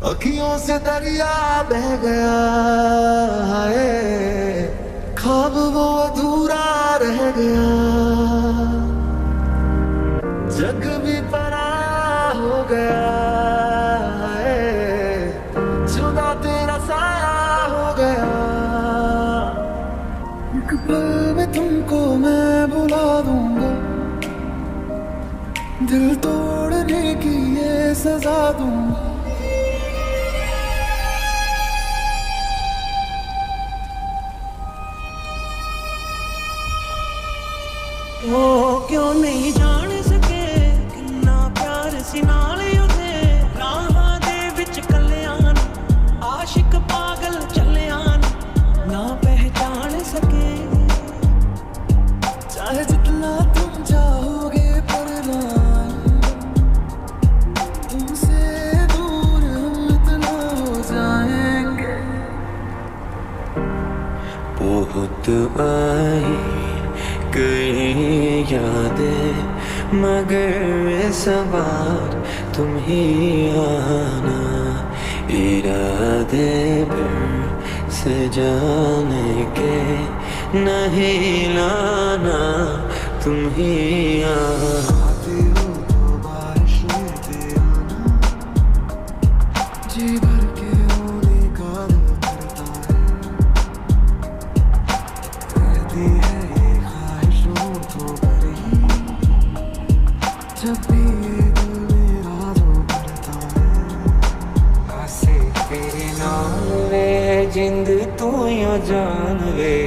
अखियों से दरिया बह गया है, ख्वाब वो अधूरा रह गया। जग भी पराया हो गया है, जुदा तेरा साया हो गया। एक पल में तुमको मैं बुला दूंगा, दिल तोड़ने की ये सजा दूंगा। ओ क्यों नहीं जान सके किन्ना प्यार सी नाल उदे राहां दे विच कल्याण आशिक पागल चल्यान ना पहचान सके। चाहे जितना तुम चाहोगे पर ना तुमसे दूर हम इतना हो जाएंगे। बहुत आई कई यादें मगर इस बार तुम ही आना, इरादे फिर से जाने के नहीं लाना, तुम ही आना। आते हो तो बारिश लेते आना, जी भर के होने का दिल करता है। कहती है ये ख्वाहिशों तो भरी, जब भी ये दिल मेरा जो करता है। आसे तेरे नाम वे जिंद तू यो जान वे,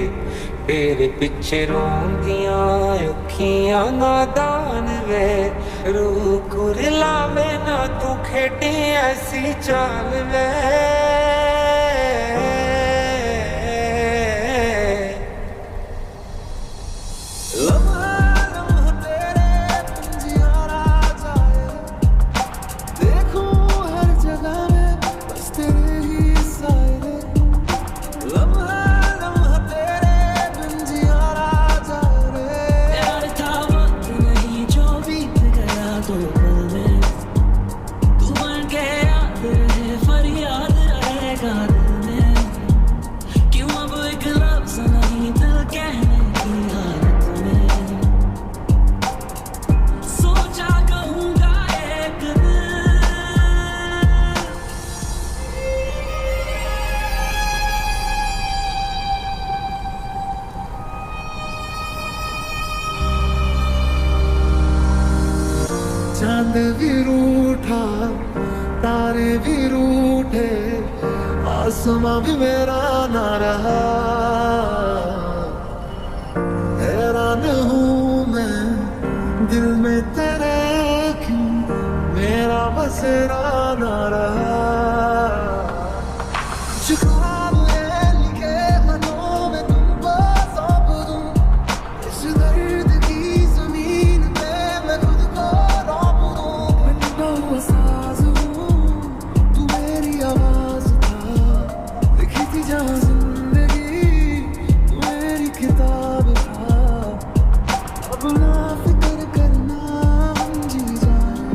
तेरे पिछे रोंदियां अखियां नादान वे। रूह कुरला में ना तू खेटी ऐसी चाल वे। लम्हा लम्हा तेरे बिन जियारा जाए, देखूं हर जगह में बस तेरे ही साए। लम्हा लम्हा तेरे बिन जियारा जाए रे। प्यार था वक्त नहीं जो बीत गया तो पल में, तू बन के याद रहे फरियाद रहेगा दिल में। क्यों अब एक लफ्ज़ नहीं दिल कहने की हालत में, सोचा कहूँगा एक दिन। चांद भी रूठा तारे भी रूठे, आसमां भी मेरा ना रहा। हैरान हूँ मैं दिल में तेरे क्यों मेरा बसेरा ना रहा। कुछ ख्वाब है लिखे मनों में तुमको सौंप दूं, इस दर्द की जमीन पे मैं खुद को रौंप दूं। बनता हुआ साज हूँ, तू मेरी आवाज था, लिखी थी जहाँ जिंदगी तू मेरी किताब था। अब ना फिक्र करना हम जी जाएं।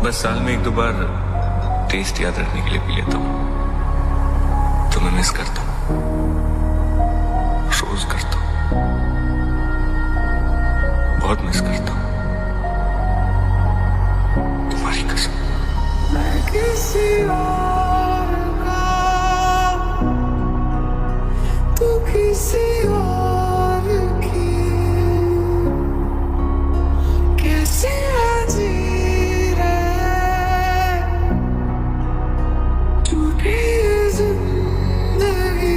बस साल में एक दो बार टेस्ट याद रखने के लिए पी लेता हूँ। तुम्हें मिस करता हूँ, रोज करता हूँ, बहुत मिस करता हूँ, तुम्हारी कसम। मैं किसी और का, तू किसी और की, कैसे जी रहे टूटी जिंदगी।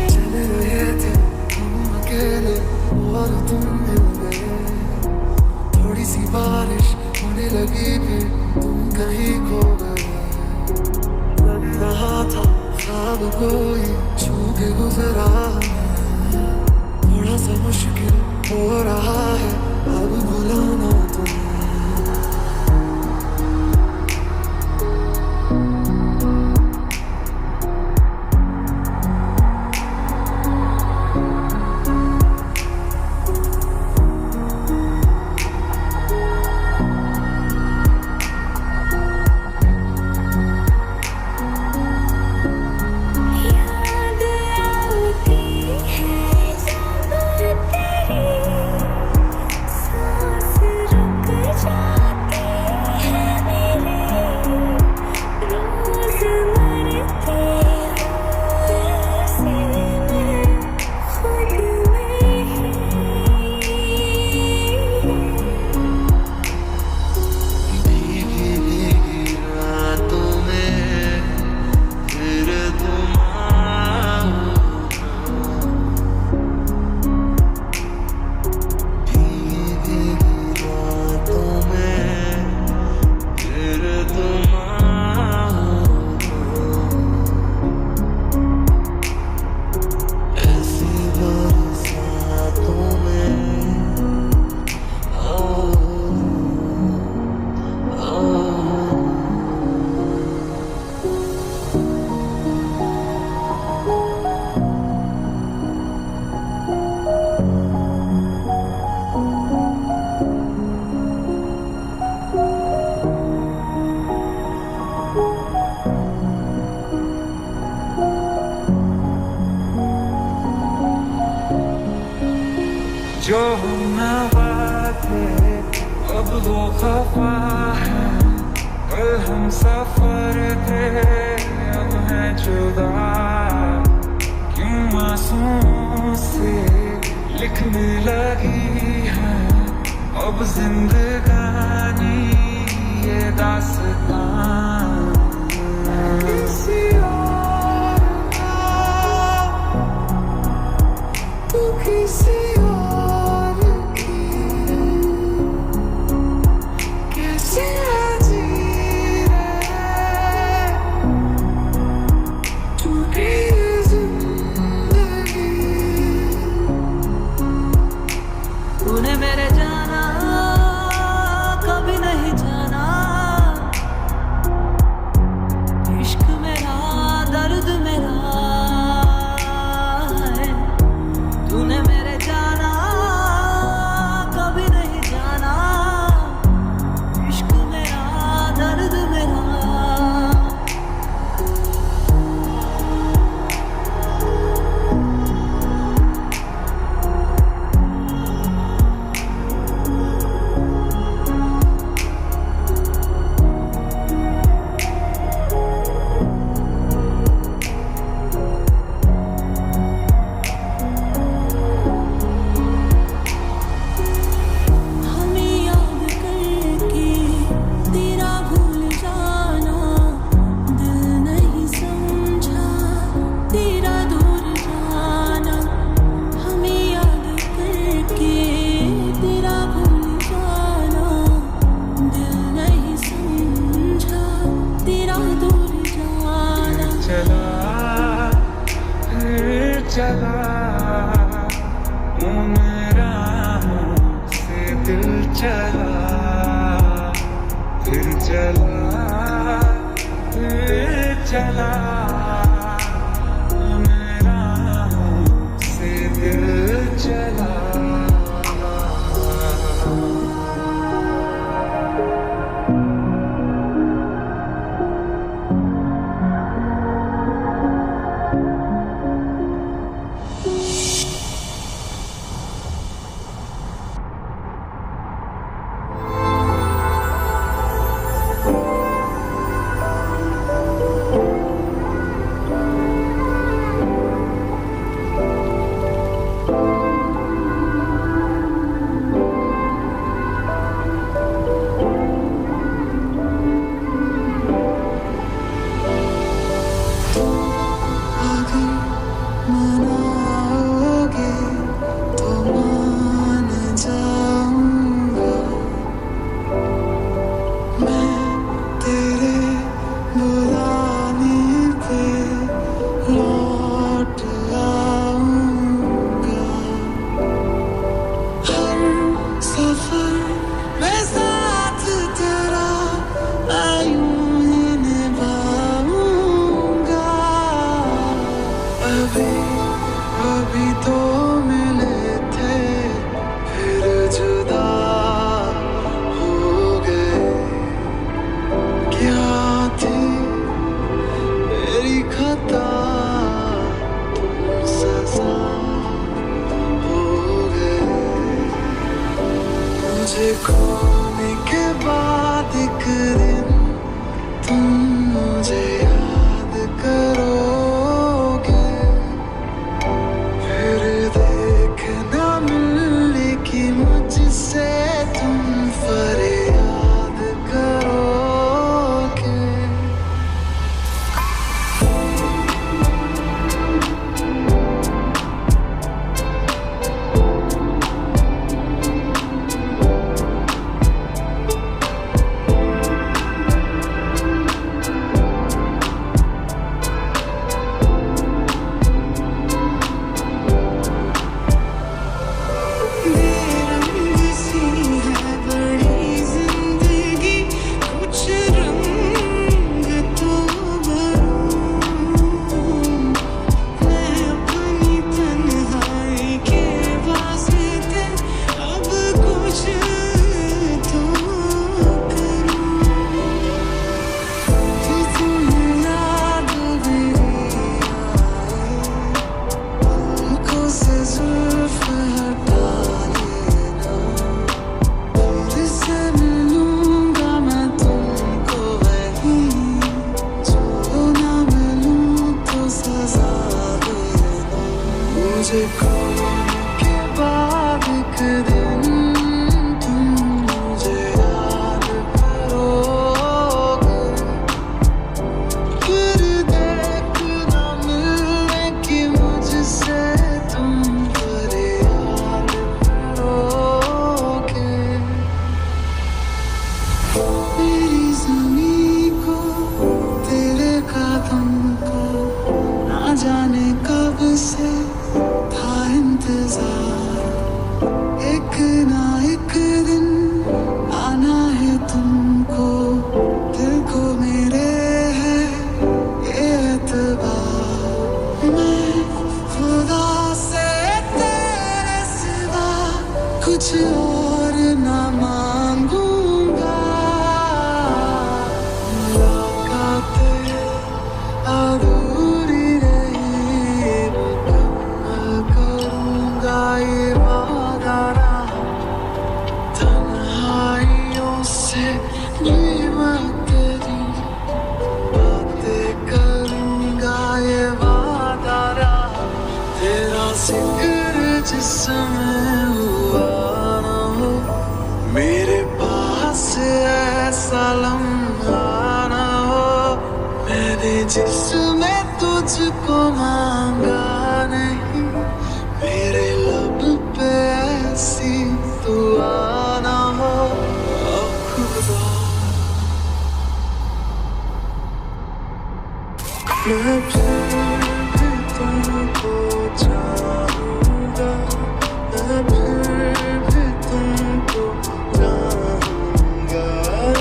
चले रहे थे हम अकेले और तुम मिल गए, थोड़ी सी बारिश होने लगी फिर तुम कहीं खो गए। लग रहा था ख्वाब कोई छू के गुजरा, थोड़ा सा मुश्किल हो रहा है अब भुलाना तुम्हें। याद आती है जब तेरी सांस रुक जाती है मेरी, रोज मरती हूँ ऐसे मैं खुद में ही। भीगी भीगी रातों में फिर तुम आओ, भीगी भीगी रातों में फिर तुम आओ, ऐसी बरसातों में आओ, आओ। जो हम बातें अब वो खफा है, कल हम सफर थे अब हैं जुदा। क्यों आंसुओं से लिखने लगी है अब जिंदगानी ये दास्तां। किसी और का, तू किसी और की, कैसे जी रहे टूटी जिंदगी। तूने मेरे जाना कभी नहीं जाना, चला उन राहों से दिल चला फिर चला फिर चला उन राहों से दिल चला अभी तो मिले थे फिर जुदा हो गए क्या थी मेरी खता तुम सजा हो गए मुझे खोने के बाद एक दिन तुम मुझे याद करोगे फिर देखना मिलने की मुझसे तुम फरियाद करोगे बेरंग सी है बड़ी जिंदगी कुछ रंग तो भरूं मैं अपनी तन्हाई के वास्ते अब कुछ तो करूं कि तुम याद मेरी आए आंखों से जुल्फ हटा लेना फिर से मिलूंगा मैं तुमको वहीं जो ना मिलूं तो सजा देना मुझे खोने के बाद एक दिन तुम मुझे याद करोगे फिर देखना मिलने की मुझसे तुम फरियाद करोगे मेरी ज़मीं को तेरे कदम को ना जाने कब से था इंतजार एक ना एक दिन आना है तुमको दिल को मेरे है ये एतबार मैं खुदा से तेरे सिवा कुछ और ना मांगूंगा मुलाकातें अधूरी रही मुकम्मल करूंगा ये वादा रहा तन्हाइयों से नीमत तेरी बातें करूंगा ये वादा रहा तेरा जिक्र जिसमें हुआ ना हो मेरे पास ऐसा लम्हा ना हो मैंने जिसमें तुझको मांगा नहीं मेरे लब पे ऐसी दुआ ना हो ओ खुदा मैं फिर भी तुमको चाहूंगा, मैं फिर भी तुमको चाहूंगा,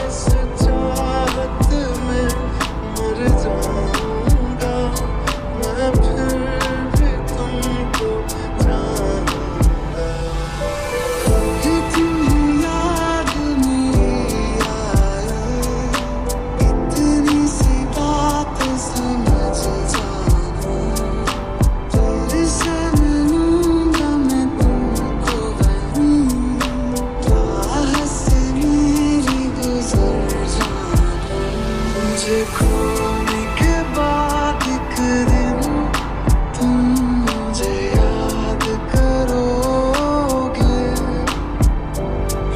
इस चाहत में मर जाऊंगा, मैं फिर भी तुमको चाहूंगा। कि तुम्हें याद नहीं आए, इतनी सी बात समझ जाना, तेरे से मिलूंगा मैं तुमको वहीं, राह से मेरी गुजर जाना, मुझे खोने के बाद एक दिन तुम मुझे याद करोगे,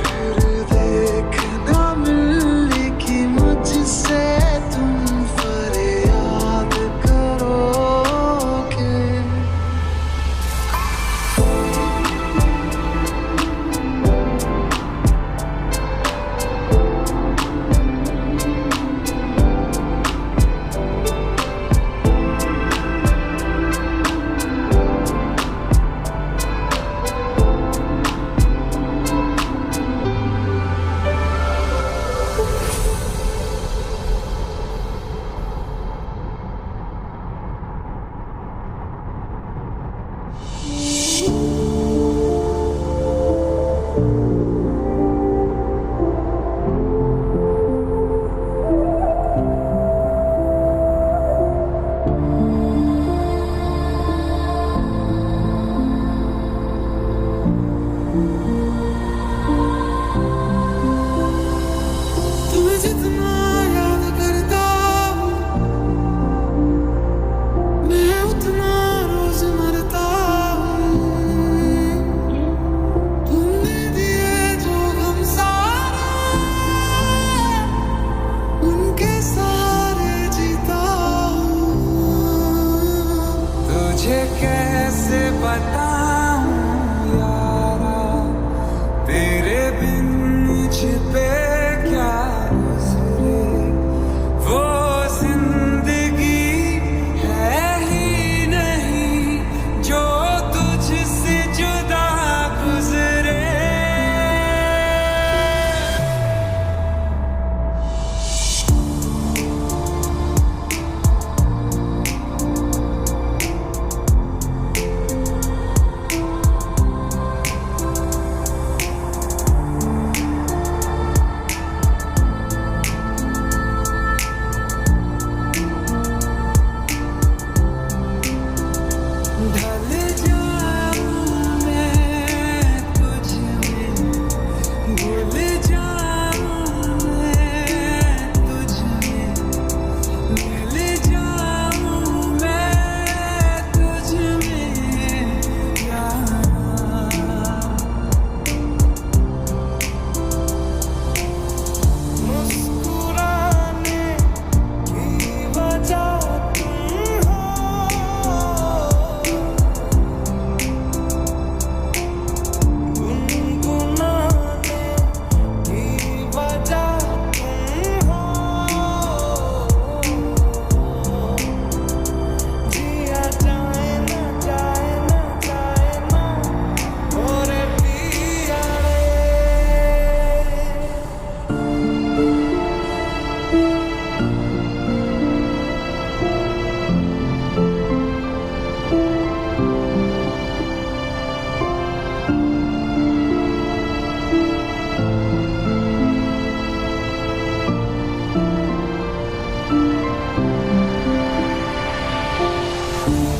फिर देखना मिलेगी मुझसे तुम फरियाद करोगे। तुम्हें जितना याद करता हूँ, मैं उतना रोज मरता हूँ। तुमने दिए जो गम सारे, उनके सहारे जीता हूँ। तुझे कैसे बताऊं यारा, तेरे बिन मुझ पे क्या गुजरे, वो जिंदगी है ही नहीं जो तुझसे जुदा गुजरे। ढल जाऊं मैं तुझ में, भूल जाऊं मैं तुझ में, मिल जाऊं मैं तुझ में यारा। मुस्कुराने की वजह तुम हो, गुनगुनाने की वजह तुम हो, जिया जाए ना जाए ना जाए ना और पिया रे।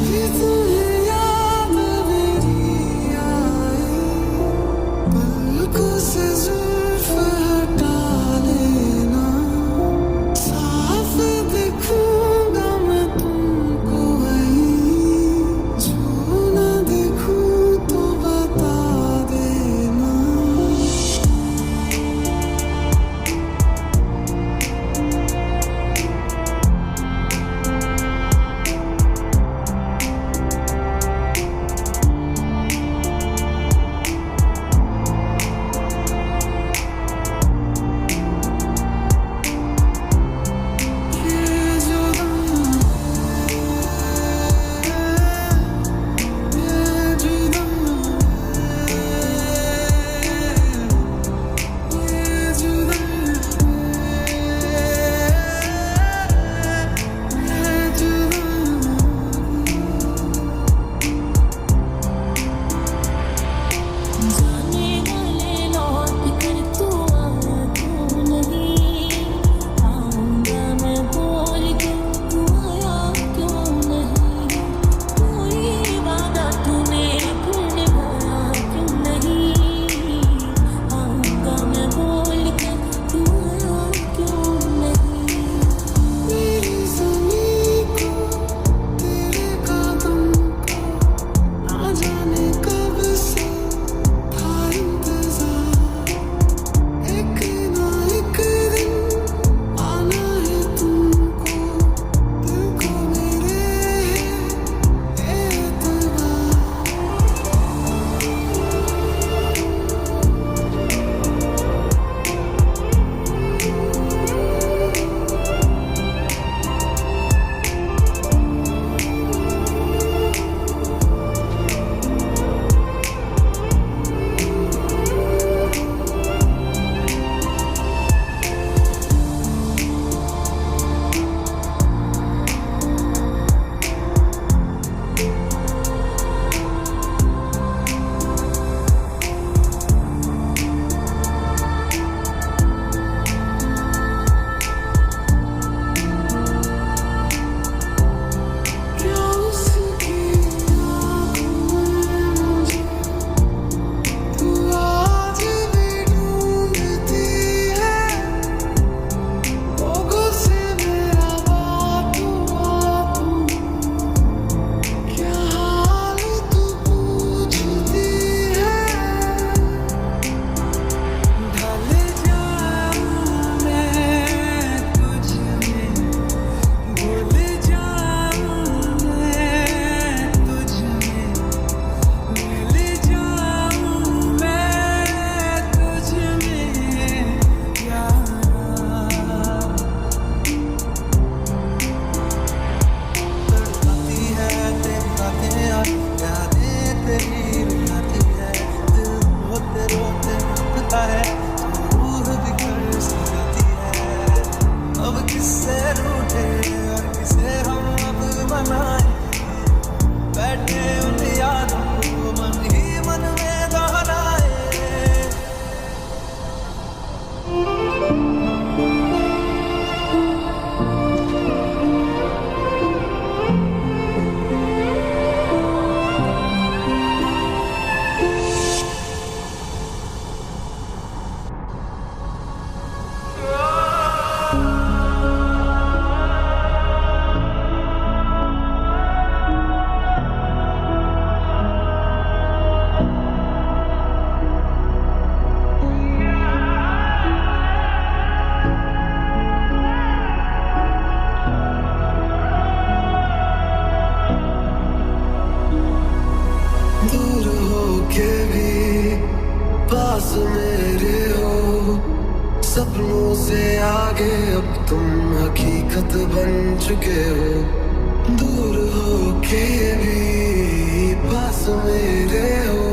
कि तुम्हें याद मेरी आए, पलकों से जुल्फ हटा लेना, साफ देखूंगा मैं तुमको वहीं, जो न देखूं तो बता देना। पास मेरे हो, सपनों से आगे अब तुम हकीकत बन चुके हो। दूर हो के भी पास मेरे हो,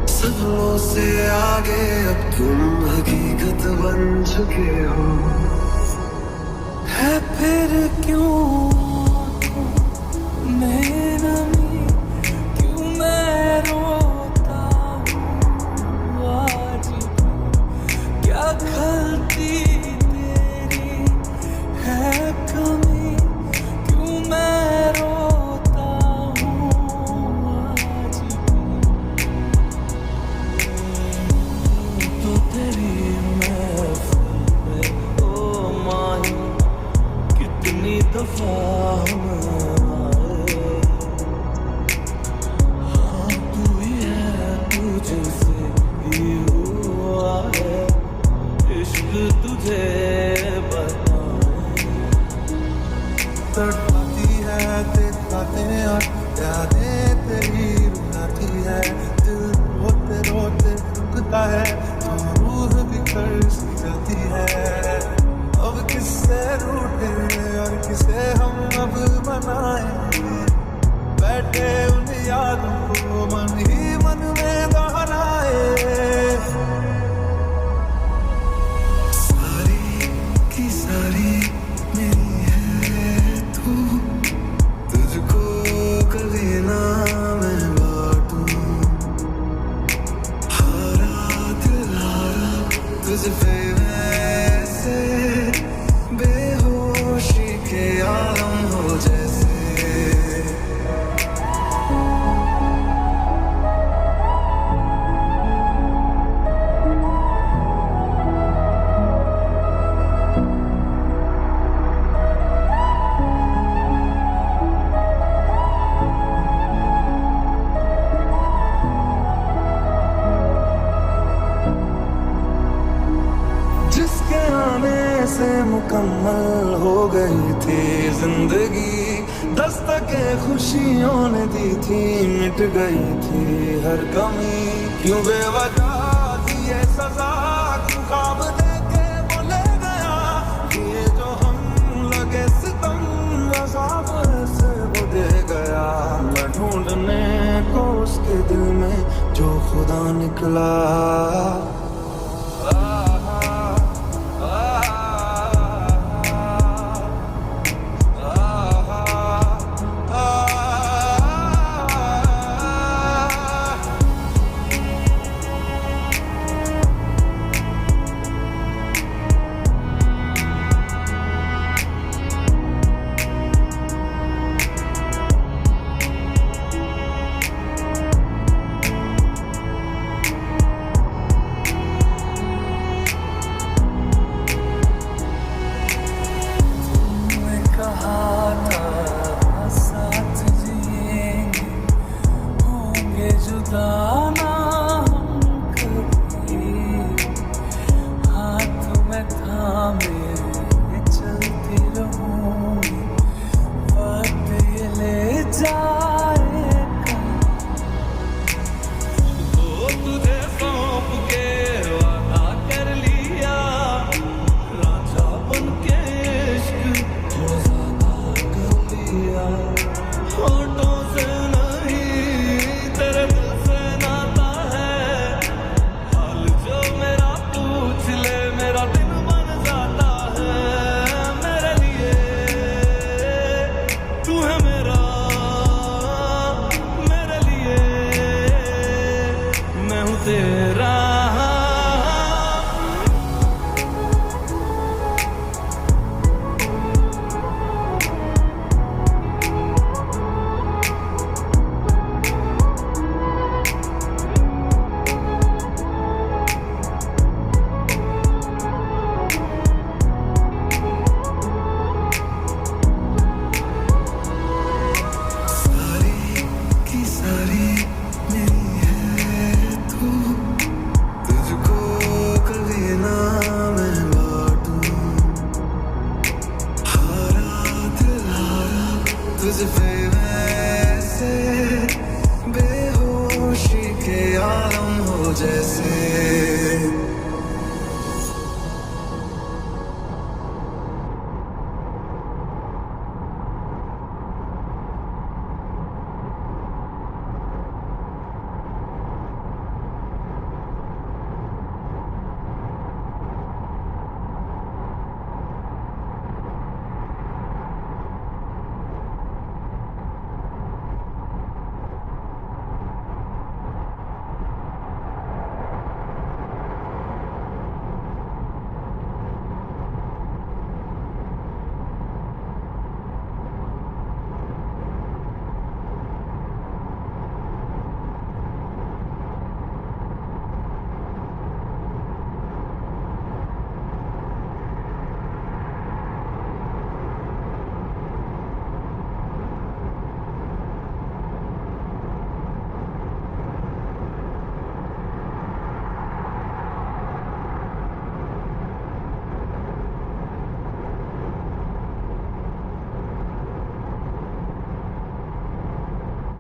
सपनों से आगे अब तुम हकीकत बन चुके हो। है फिर क्यों मेरा क्यों मैं रोता हूँ आज भी? क्या गलती तेरी है कमी, क्यों मैं रोता हूँ आज भी? तो तेरी महफिल में ओ माही कितनी दफा हम आए। हाँ तू ही है, तुझसे ही हुआ है इश्क, तुझे बताए। तड़पाती है तेरी बातें और यादें तेरी रुलाती है। दिल रोते रोते रुकता है तो रूह बिखर सी जाती है। अब किससे रूठे और किसे हम अब मनाएं, बैठे उन यादों को मन ही मन में दोहराए। सारी की सारी मेरी है तू, तुझको कभी ना मैं बांटूं। हारा दिल हारा तुझ पे वैसे, बेहोशी के आलम हो जैसे। जिसके आने से मुकम्मल हो गई थी जिंदगी, दस्तके खुशियों ने दी थी, मिट गई थी हर कमी। क्यों बेवजह दी ये सजा, क्यों ख्वाब देके वो ले गया। ये जो हम लगे सितम अज़ाब से वो दे गया। मैं ढूंढने को उसके दिल में जो खुदा निकला। तुझ पे वैसे बेहोशी के आलम हो जैसे।